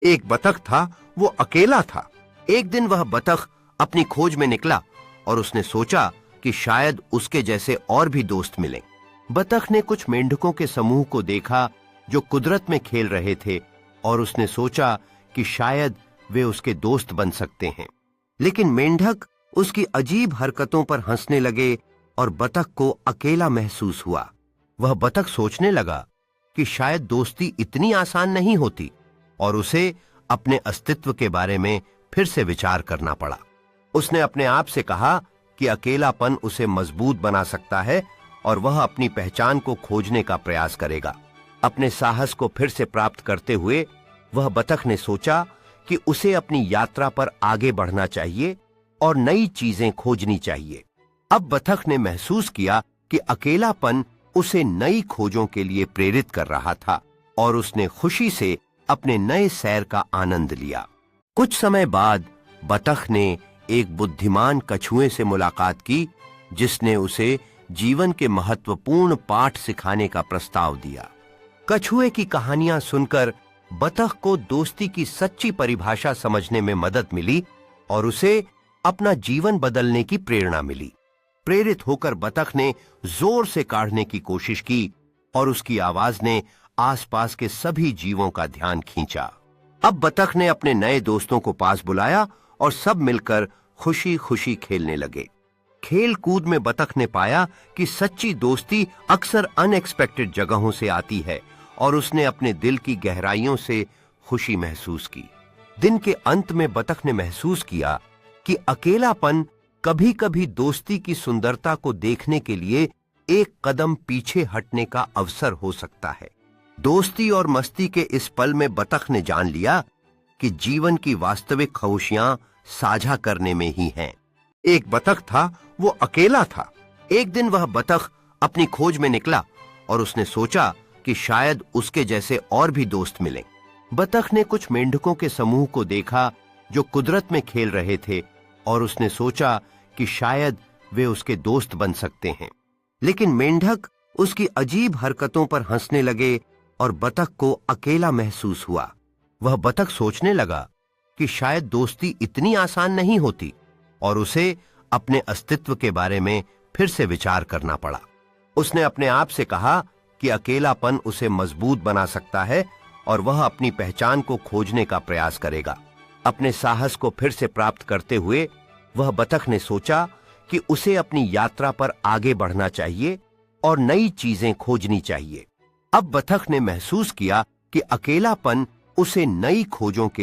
एक बतख था, वो अकेला था। एक दिन वह बतख अपनी खोज में निकला और उसने सोचा कि शायद उसके जैसे और भी दोस्त मिलें। बतख ने कुछ मेंढकों के समूह को देखा जो कुदरत में खेल रहे थे और उसने सोचा कि शायद वे उसके दोस्त बन सकते हैं। लेकिन मेंढक उसकी अजीब हरकतों पर हंसने लगे और बतख को अकेला महसूस हुआ। वह बतख सोचने लगा कि शायद दोस्ती इतनी आसान नहीं होती और उसे अपने अस्तित्व के बारे में फिर से विचार करना पड़ा। उसने अपने आप से कहा कि अकेलापन उसे मजबूत बना सकता है और वह अपनी पहचान को खोजने का प्रयास करेगा। अपने साहस को फिर से प्राप्त करते हुए वह बतख ने सोचा कि उसे अपनी यात्रा पर आगे बढ़ना चाहिए और नई चीजें खोजनी चाहिए। अब बतख ने महसूस किया कि अकेलापन उसे नई खोजों के लिए प्रेरित कर रहा था और उसने खुशी से अपने नए सैर का आनंद लिया। कुछ समय बाद बतख ने एक बुद्धिमान कछुए से मुलाकात की जिसने उसे जीवन के महत्वपूर्ण पाठ सिखाने का प्रस्ताव दिया। कछुए की कहानियां सुनकर बतख को दोस्ती की सच्ची परिभाषा समझने में मदद मिली और उसे अपना जीवन बदलने की प्रेरणा मिली। प्रेरित होकर बतख ने जोर से काढ़ने की कोशिश की और उसकी आवाज ने आसपास के सभी जीवों का ध्यान खींचा। अब बतख ने अपने नए दोस्तों को पास बुलाया और सब मिलकर खुशी खुशी खेलने लगे। खेल कूद में बतख ने पाया कि सच्ची दोस्ती अक्सर अनएक्सपेक्टेड जगहों से आती है और उसने अपने दिल की गहराइयों से खुशी महसूस की। दिन के अंत में बतख ने महसूस किया कि अकेलापन कभी-कभी दोस्ती की सुंदरता को देखने के लिए एक कदम पीछे हटने का अवसर हो सकता है। दोस्ती और मस्ती के इस पल में बतख ने जान लिया कि जीवन की वास्तविक खुशियां साझा करने में ही हैं। एक बतख था, वो अकेला था। एक दिन वह बतख अपनी खोज में निकला और उसने सोचा कि शायद उसके जैसे और भी दोस्त मिलें। बतख ने कुछ मेंढकों के समूह को देखा जो कुदरत में खेल रहे थे और उसने सोचा कि शायद वे उसके दोस्त बन सकते हैं। लेकिन मेंढक उसकी अजीब हरकतों पर हंसने लगे और बतख को अकेला महसूस हुआ। वह बतख सोचने लगा कि शायद दोस्ती इतनी आसान नहीं होती और उसे अपने अस्तित्व के बारे में फिर से विचार करना पड़ा। उसने अपने आप से कहा कि अकेलापन उसे मजबूत बना सकता है और वह अपनी पहचान को खोजने का प्रयास करेगा। अपने साहस को फिर से प्राप्त करते हुए वह बतख ने सोचा कि उसे अपनी यात्रा पर आगे बढ़ना चाहिए और नई चीजें खोजनी चाहिए। अब बतख ने महसूस किया कि अकेलापन उसे नई खोजों के